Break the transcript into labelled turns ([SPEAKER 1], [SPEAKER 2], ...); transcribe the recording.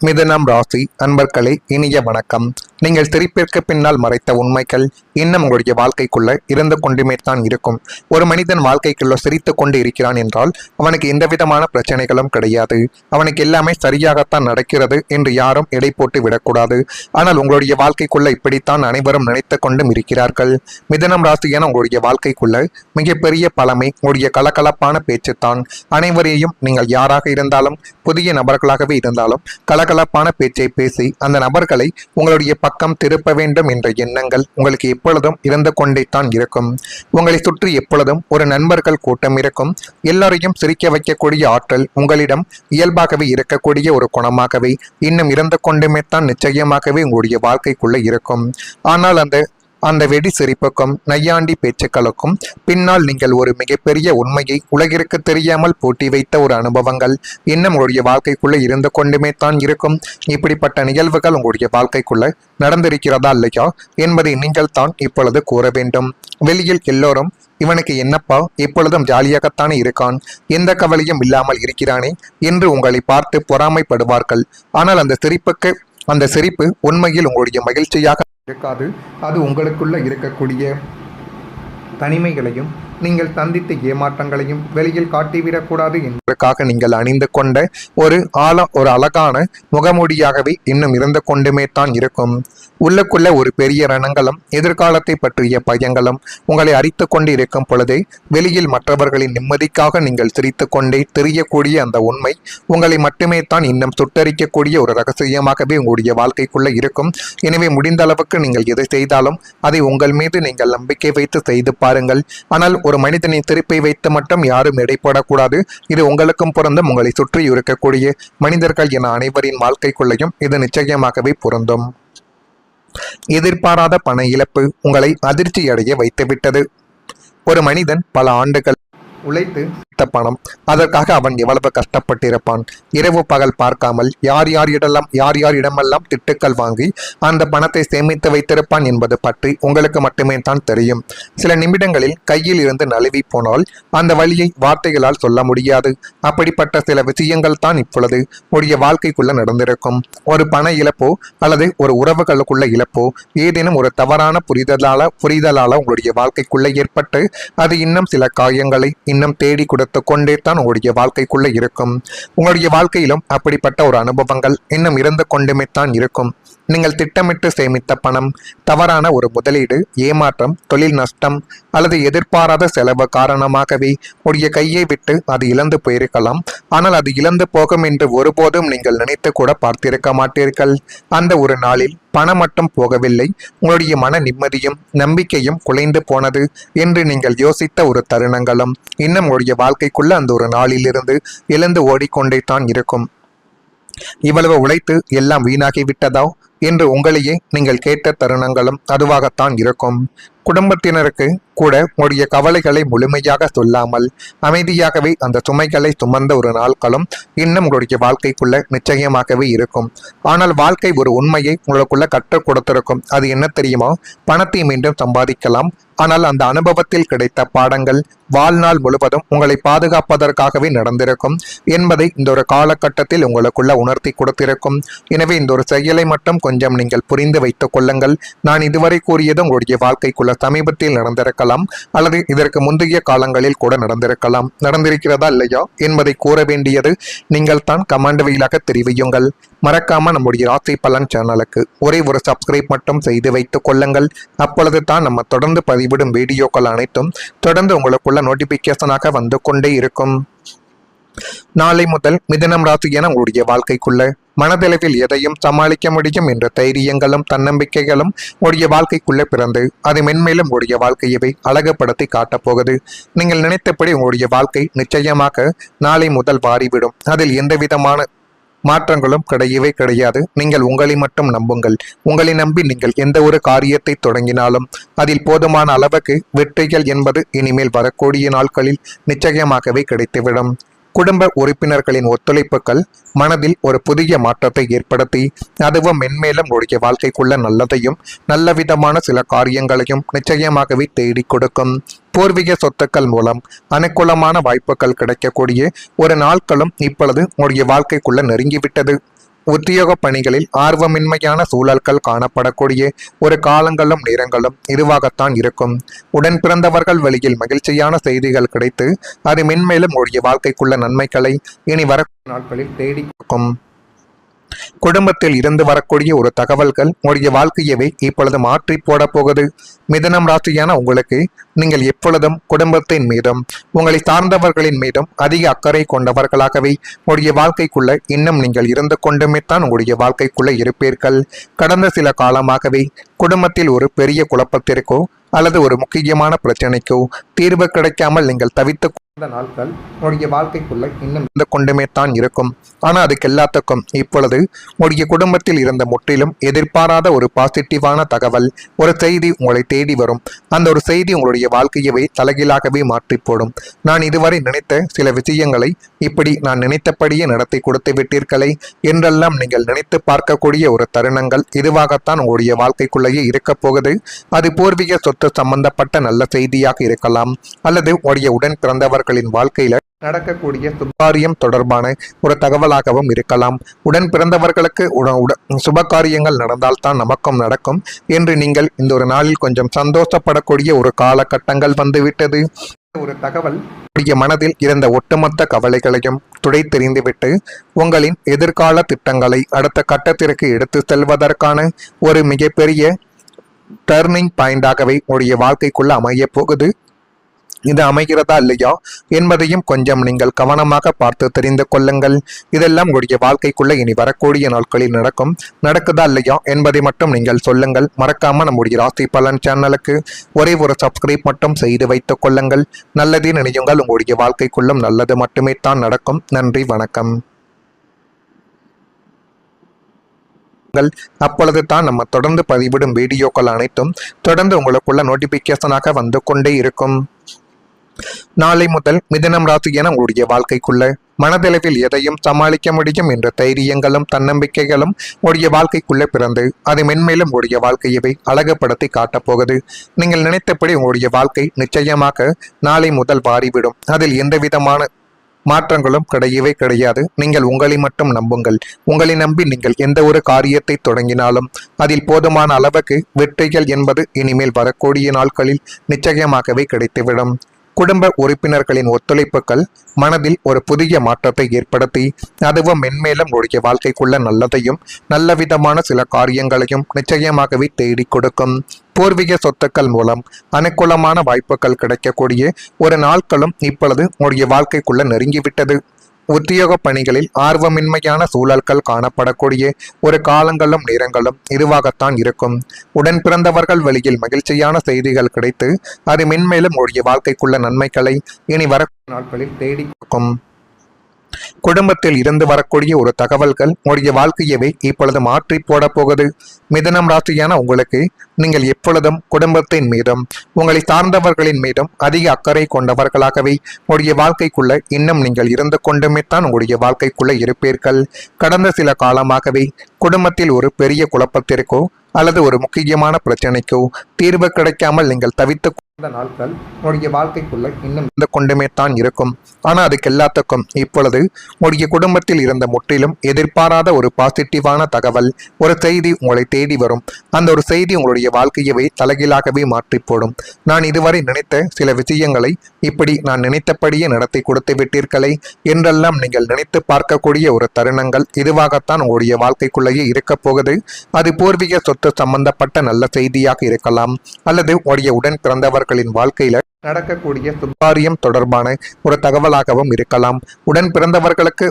[SPEAKER 1] மிதுனம் ராசி அன்பர்களே, இனிய வணக்கம். நீங்கள் சிரிப்பிற்கு பின்னால் மறைத்த உண்மைகள் இன்னும் உங்களுடைய வாழ்க்கைக்குள்ள இருந்து கொண்டுமே தான் இருக்கும். ஒரு மனிதன் வாழ்க்கைக்குள்ள சிரித்து கொண்டு இருக்கிறான் என்றால் அவனுக்கு எந்த விதமான பிரச்சனைகளும் கிடையாது. அவனுக்கு எல்லாமே சரியாகத்தான் நடக்கிறது என்று யாரும் எடை போட்டு விடக்கூடாது. ஆனால் உங்களுடைய வாழ்க்கைக்குள்ள இப்படித்தான் அனைவரும் நினைத்து கொண்டும் இருக்கிறார்கள். மிதுனம் ராசியான உங்களுடைய வாழ்க்கைக்குள்ள மிகப்பெரிய பழமை உங்களுடைய கலகலப்பான பேச்சுத்தான். அனைவரையும் நீங்கள் யாராக இருந்தாலும், புதிய நபர்களாகவே இருந்தாலும் கலகலப்பான பேச்சை பேசி அந்த நபர்களை உங்களுடைய பக்கம் திருப்ப வேண்டும் என்ற எண்ணங்கள் உங்களுக்கு எப்பொழுதும் இருந்து கொண்டே தான் இருக்கும். உங்களை சுற்றி எப்பொழுதும் ஒரு நண்பர்கள் கூட்டம் இருக்கும். எல்லாரையும் சிரிக்க வைக்கக்கூடிய ஆற்றல் உங்களிடம் இயல்பாகவே இருக்கக்கூடிய ஒரு குணமாகவே இன்னும் இருந்து கொண்டுமே தான் நிச்சயமாகவே உங்களுடைய வாழ்க்கைக்குள்ள இருக்கும். ஆனால் அந்த வெடி சிரிப்புக்கும் நையாண்டி பேச்சுக்களுக்கும் பின்னால் நீங்கள் ஒரு மிகப்பெரிய உண்மையை உலகிற்கு தெரியாமல் பூட்டி வைத்த ஒரு அனுபவங்கள் இன்னும் உங்களுடைய வாழ்க்கைக்குள்ள இருந்து கொண்டுமே தான் இருக்கும். இப்படிப்பட்ட நிகழ்வுகள் உங்களுடைய வாழ்க்கைக்குள்ள நடந்திருக்கிறதா இல்லையா என்பதை நீங்கள் தான் இப்பொழுது கூற வேண்டும். வெளியில் எல்லோரும் இவனுக்கு என்னப்பா எப்பொழுதும் ஜாலியாகத்தானே இருக்கான், எந்த கவலையும் இல்லாமல் இருக்கிறானே என்று உங்களை பார்த்து பொறாமைப்படுவார்கள். ஆனால் அந்த சிரிப்பு உண்மையில் உங்களுடைய மகிழ்ச்சியாக இருக்காது. அது உங்களுக்குள்ள இருக்கக்கூடிய தனிமைகளையும் நீங்கள் சந்தித்த ஏமாற்றங்களையும் வெளியில் காட்டிவிடக்கூடாது என்பதற்காக நீங்கள் அணிந்து கொண்ட ஒரு அழகான முகமூடியாகவே இன்னும் இருந்து கொண்டுமே தான் இருக்கும். உள்ளுக்குள்ள ஒரு பெரிய ரணங்களும் எதிர்காலத்தை பற்றிய பயங்களும் உங்களை அரித்து கொண்டு இருக்கும் பொழுதே வெளியில் மற்றவர்களின் நிம்மதிக்காக நீங்கள் சிரித்து கொண்டே தெரியக்கூடிய அந்த உண்மை உங்களை மட்டுமே தான் இன்னும் சுட்டரிக்கக்கூடிய ஒரு ரகசியமாகவே உங்களுடைய வாழ்க்கைக்குள்ள இருக்கும். எனவே முடிந்த அளவுக்கு நீங்கள் எதை செய்தாலும் அதை உங்கள் மீது நீங்கள் நம்பிக்கை வைத்து செய்து பாருங்கள். ஆனால் ஒரு மனிதனின் திருப்பை வைத்து மட்டும் யாரும் எடை போடக்கூடாது. இது உங்களுக்கும் பொருந்தும், உங்களை சுற்றி இருக்கக்கூடிய மனிதர்கள் என அனைவரின் வாழ்க்கைக்குள்ளையும் இது நிச்சயமாகவே பொருந்தும். எதிர்பாராத பண இழப்பு உங்களை அதிர்ச்சி அடைய வைத்துவிட்டது. ஒரு மனிதன் பல ஆண்டுகள் உழைத்து பணம், அதற்காக அவன் எவ்வளவு கஷ்டப்பட்டிருப்பான். இரவு பகல் பார்க்காமல் யார் யாரிடமெல்லாம் திட்டுக்கள் வாங்கி அந்த பணத்தை சேமித்து வைத்திருப்பான் என்பது பற்றி உங்களுக்கு மட்டுமே தான் தெரியும். சில நிமிடங்களில் கையில் இருந்து நழுவி போனால் அந்த வழியை வார்த்தைகளால் சொல்ல முடியாது. அப்படிப்பட்ட சில விஷயங்கள் தான் இப்பொழுது உடைய வாழ்க்கைக்குள்ள நடந்திருக்கும். ஒரு பண இழப்போ அல்லது ஒரு உறவுகளுக்குள்ள இழப்போ, ஏதேனும் ஒரு தவறான புரிதலால உங்களுடைய வாழ்க்கைக்குள்ள ஏற்பட்டு அது இன்னும் சில காயங்களை இன்னும் தேடி கொடுத்து கொண்டே தான் உங்களுடைய வாழ்க்கைக்குள்ள இருக்கும். உங்களுடைய வாழ்க்கையிலும் அப்படிப்பட்ட ஒரு அனுபவங்கள் இன்னும் இருந்து கொண்டுமே தான் இருக்கும். நீங்கள் திட்டமிட்டு சேமித்த பணம், தவறான ஒரு முதலீடு, ஏமாற்றம், தொழில் நஷ்டம் அல்லது எதிர்பாராத செலவு காரணமாகவே உடைய கையை விட்டு அது இழந்து போயிருக்கலாம். ஆனால் அது இழந்து போகும் என்று ஒருபோதும் நீங்கள் நினைத்து கூட பார்த்திருக்க மாட்டீர்கள். அந்த ஒரு நாளில் பணம் மட்டும் போகவில்லை, உங்களுடைய மன நிம்மதியும் நம்பிக்கையும் குலைந்து போனது என்று நீங்கள் யோசித்த ஒரு தருணங்களும் இன்னும் உங்களுடைய வாழ்க்கைக்குள்ள அந்த ஒரு நாளிலிருந்து எழுந்து ஓடிக்கொண்டே தான் இருக்கும். இவ்வளவு உழைத்து எல்லாம் வீணாகிவிட்டதா என்று உங்களையே நீங்கள் கேட்ட தருணங்களும் அதுவாகத்தான் இருக்கும். குடும்பத்தினருக்கு கூட உங்களுடைய கவலைகளை முழுமையாக சொல்லாமல் அமைதியாகவே அந்த சுமைகளை சுமந்த ஒரு நாட்களும் இன்னும் உங்களுடைய வாழ்க்கைக்குள்ள நிச்சயமாகவே இருக்கும். ஆனால் வாழ்க்கை ஒரு உண்மையை உங்களுக்குள்ள கற்றுக் கொடுத்திருக்கும். அது என்ன தெரியுமா? பணத்தை மீண்டும் சம்பாதிக்கலாம், ஆனால் அந்த அனுபவத்தில் கிடைத்த பாடங்கள் வாழ்நாள் முழுவதும் உங்களை பாதுகாப்பதற்காகவே நடந்திருக்கும் என்பதை இந்த ஒரு காலகட்டத்தில் உங்களுக்குள்ள உணர்த்தி கொடுத்திருக்கும். எனவே இந்த ஒரு செயலை மட்டும் கொஞ்சம் நீங்கள் புரிந்து வைத்துக் கொள்ளுங்கள். நான் இதுவரை கூறியது உங்களுடைய வாழ்க்கைக்குள்ள சமீபத்தில் நடந்திருக்கலாம் அல்லது இதற்கு முந்தைய காலங்களில் கூட நடந்திருக்கிறதா இல்லையா என்பதை கூற வேண்டியது நீங்கள் தான். கமெண்ட் வழியாக தெரிவியுங்கள். மறக்காம நம்முடைய ராசி பலன் சேனலுக்கு ஒரே ஒரு சப்ஸ்கிரைப் மட்டும் செய்து வைத்துக் கொள்ளுங்கள். அப்பொழுது தான் நம்ம தொடர்ந்து பதிவிடும் வீடியோக்கள் அனைத்தும் தொடர்ந்து உங்களுக்குள்ள நோட்டிபிகேஷனாக வந்து கொண்டே இருக்கும். நாளை முதல் மிதுனம் ராசி என உங்களுடைய வாழ்க்கைக்குள்ள மனதளவில் எதையும் சமாளிக்க முடியும் என்ற தைரியங்களும் தன்னம்பிக்கைகளும் உடைய வாழ்க்கைக்குள்ளே பிறந்து அது மென்மேலும் உங்களுடைய வாழ்க்கையவே அழகுபடுத்தி காட்டப்போகுது. நீங்கள் நினைத்தபடி உங்களுடைய வாழ்க்கை நிச்சயமாக நாளை முதல் மாறிவிடும். அதில் எந்த விதமான மாற்றங்களும் கிடையவே கிடையாது. நீங்கள் உங்களை மட்டும் நம்புங்கள். உங்களை நம்பி நீங்கள் எந்த ஒரு காரியத்தை தொடங்கினாலும் அதில் போதுமான அளவுக்கு வெற்றிகள் என்பது இனிமேல் வரக்கூடிய நாட்களில் நிச்சயமாகவே கிடைத்துவிடும். குடும்ப உறுப்பினர்களின் ஒத்துழைப்புகள் மனதில் ஒரு புதிய மாற்றத்தை ஏற்படுத்தி அதுவும் மென்மேலும் உடைய வாழ்க்கைக்குள்ள நல்லதையும் நல்ல விதமான சில காரியங்களையும் நிச்சயமாகவே தேடி கொடுக்கும். பூர்வீக சொத்துக்கள் மூலம் அனுகூலமான வாய்ப்புகள் கிடைக்கக்கூடிய ஒரு நாட்களும் இப்பொழுது உடைய வாழ்க்கைக்குள்ள நெருங்கிவிட்டது. உத்தியோக பணிகளில் ஆர்வமின்மையான சூழல்கள் காணப்படக்கூடிய ஒரு காலங்களும் நேரங்களும் இதுவாகத்தான் இருக்கும். உடன் பிறந்தவர்கள் வழியில் மகிழ்ச்சியான செய்திகள் கிடைத்து அது மென்மேலும் உடைய வாழ்க்கைக்குள்ள நன்மைகளை இனி வர நாட்களில் தேடி கொடுக்கும். குடும்பத்தில் இருந்து வரக்கூடிய ஒரு தகவல்கள் உங்களுடைய வாழ்க்கையவே இப்பொழுது மாற்றி போட போகுது. மிதுனம் ராசியான உங்களுக்கு நீங்கள் எப்பொழுதும் குடும்பத்தின் மீதும் உங்களை சார்ந்தவர்களின் மீதும் அதிக அக்கறை கொண்டவர்களாகவே உங்களுடைய வாழ்க்கைக்குள்ள இன்னும் நீங்கள் இருந்து கொண்டுமே தான் உங்களுடைய வாழ்க்கைக்குள்ள இருப்பீர்கள். கடந்த சில காலமாகவே குடும்பத்தில் ஒரு பெரிய குழப்பத்திற்கோ அல்லது ஒரு முக்கியமான பிரச்சனைக்கோ தீர்வு கிடைக்காமல் நீங்கள் தவித்து நாட்கள் உங்களுடைய வாழ்க்கைக்குள்ள இன்னும் இருந்து கொண்டுமே தான் இருக்கும். ஆனா அதுக்கு எல்லாத்துக்கும் இப்பொழுது உங்களுடைய குடும்பத்தில் இருந்த முற்றிலும் எதிர்பாராத ஒரு பாசிட்டிவான தகவல், ஒரு செய்தி உங்களை தேடி வரும். அந்த ஒரு செய்தி உங்களுடைய வாழ்க்கையவே தலைகீழாகவே மாற்றி போடும். நான் இதுவரை நினைத்த சில விஷயங்களை இப்படி நான் நினைத்தபடியே நடத்தி கொடுத்து விட்டீர்களே என்றெல்லாம் நீங்கள் நினைத்து பார்க்கக்கூடிய ஒரு தருணங்கள் இதுவாகத்தான் உங்களுடைய வாழ்க்கைக்குள்ளேயே இருக்க போகுது. அது பூர்வீக சொத்து சம்பந்தப்பட்ட நல்ல செய்தியாக இருக்கலாம், அல்லது உடைய உடன் பிறந்தவர்களின் வாழ்க்கையில நடக்கக்கூடிய சுபகாரியம் தொடர்பான ஒரு தகவலாகவும் இருக்கலாம். உடன் பிறந்தவர்களுக்கு சுபகாரியங்கள் நடந்தால்தான் நமக்கும் நடக்கும் என்று நீங்கள் இந்த ஒரு நாளில் கொஞ்சம் சந்தோஷப்படக்கூடிய ஒரு காலகட்டங்கள் வந்துவிட்டது. ஒரு தகவல் உடைய மனதில் இருந்த ஒட்டுமொத்த கவலைகளையும் துடைத்தெறிந்துவிட்டு உங்களின் எதிர்கால திட்டங்களை அடுத்த கட்டத்திற்கு எடுத்து செல்வதற்கான ஒரு மிகப்பெரிய டர்னிங் பாயிண்டாகவே உடைய வாழ்க்கைக்குள்ள அமைய போகுது. இது அமைகிறதா இல்லையா என்பதையும் கொஞ்சம் நீங்கள் கவனமாக பார்த்து தெரிந்து கொள்ளுங்கள். இதெல்லாம் உங்களுடைய வாழ்க்கைக்குள்ள இனி வரக்கூடிய நாட்களில் நடக்குதா இல்லையா என்பதை மட்டும் நீங்கள் சொல்லுங்கள். மறக்காம நம்முடைய ராசி பலன் சேனலுக்கு ஒரே ஒரு சப்ஸ்கிரைப் மட்டும் செய்து வைத்துக் கொள்ளுங்கள். நல்லதே நினையுங்கள், உங்களுடைய வாழ்க்கைக்குள்ளும் நல்லது மட்டுமே தான் நடக்கும். நன்றி, வணக்கம். அப்பொழுது தான் நம்ம தொடர்ந்து பதிவிடும் வீடியோக்கள் அனைத்தும் தொடர்ந்து உங்களுக்குள்ள நோட்டிபிகேஷனாக வந்து கொண்டே இருக்கும். நாளை முதல் மிதுனம் ராசி என உங்களுடைய வாழ்க்கைக்குள்ள மனதளவில் எதையும் சமாளிக்க முடியும் என்ற தைரியங்களும் தன்னம்பிக்கைகளும் உடைய வாழ்க்கைக்குள்ளே பிறந்து அது மென்மேலும் உடைய வாழ்க்கையவை அழகுபடுத்தி காட்டப்போகுது. நீங்கள் நினைத்தபடி உங்களுடைய வாழ்க்கை நிச்சயமாக நாளை முதல் மாறிவிடும். அதில் எந்த விதமான மாற்றங்களும் கிடையவே கிடையாது. நீங்கள் உங்களை மட்டும் நம்புங்கள். உங்களை நம்பி நீங்கள் எந்த ஒரு காரியத்தை தொடங்கினாலும் அதில் போதுமான அளவுக்கு வெற்றிகள் என்பது இனிமேல் வரக்கூடிய நாட்களில் நிச்சயமாகவே கிடைத்துவிடும். குடும்ப உறுப்பினர்களின் ஒத்துழைப்புகள் மனதில் ஒரு புதிய மாற்றத்தை ஏற்படுத்தி அதுவும் மென்மேலும் உடைய வாழ்க்கைக்குள்ள நல்லதையும் நல்ல விதமான சில காரியங்களையும் நிச்சயமாகவே தேடி கொடுக்கும். பூர்வீக சொத்துக்கள் மூலம் அனுகூலமான வாய்ப்புகள் கிடைக்கக்கூடிய ஒரு நாட்களும் இப்பொழுது உடைய வாழ்க்கைக்குள்ள நெருங்கிவிட்டது. உத்தியோக பணிகளில் ஆர்வமின்மையான சூழல்கள் காணப்படக்கூடிய ஒரு காலங்களும் நேரங்களும் இதுவாகத்தான் இருக்கும். உடன் பிறந்தவர்கள் வழியில் மகிழ்ச்சியான செய்திகள் கிடைத்து அது மென்மேலும் உடைய வாழ்க்கைக்குள்ள நன்மைகளை இனி வர நாட்களில் தேடி கொடுக்கும். குடும்பத்தில் இருந்து வரக்கூடிய ஒரு தகவல்கள் உடைய வாழ்க்கையவே இப்பொழுது மாற்றி போட போகுது. மிதுனம் ராசியான உங்களுக்கு நீங்கள் எப்பொழுதும் குடும்பத்தின் மீதும் உங்களை சார்ந்தவர்களின் மீதும் அதிக அக்கறை கொண்டவர்களாகவே உடைய வாழ்க்கைக்குள்ள இன்னும் நீங்கள் இருந்து கொண்டுமே தான் உங்களுடைய வாழ்க்கைக்குள்ள இருப்பீர்கள். கடந்த சில காலமாகவே குடும்பத்தில் ஒரு பெரிய குழப்பத்திற்கோ அல்லது ஒரு முக்கியமான பிரச்சனைக்கோ தீர்வு கிடைக்காமல் நீங்கள் தவித்து நாட்கள் உங்களுடைய வாழ்க்கைக்குள்ள இன்னும் இருந்து கொண்டுமே தான் இருக்கும். ஆனா அதுக்கு எல்லாத்துக்கும் இப்பொழுது உங்களுடைய குடும்பத்தில் இருந்த முற்றிலும் எதிர்பாராத ஒரு பாசிட்டிவான தகவல், ஒரு செய்தி உங்களை தேடி வரும். அந்த ஒரு செய்தி உங்களுடைய வாழ்க்கையவே தலைகீழாகவே மாற்றி போடும். நான் இதுவரை நினைத்த சில விஷயங்களை இப்படி நான் நினைத்தபடியே நடத்தி கொடுத்து விட்டீர்களே என்றெல்லாம் நீங்கள் நினைத்து பார்க்கக்கூடிய ஒரு தருணங்கள் இதுவாகத்தான் உங்களுடைய வாழ்க்கைக்குள்ளேயே இருக்க போகுது. அது பூர்வீக சொத்து சம்பந்தப்பட்ட நல்ல செய்தியாக இருக்கலாம், அல்லது உடைய உடன் பிறந்தவர்களின் வாழ்க்கையில நடக்கக்கூடிய சுபகாரியம் தொடர்பான ஒரு தகவலாகவும் இருக்கலாம். உடன் பிறந்தவர்களுக்கு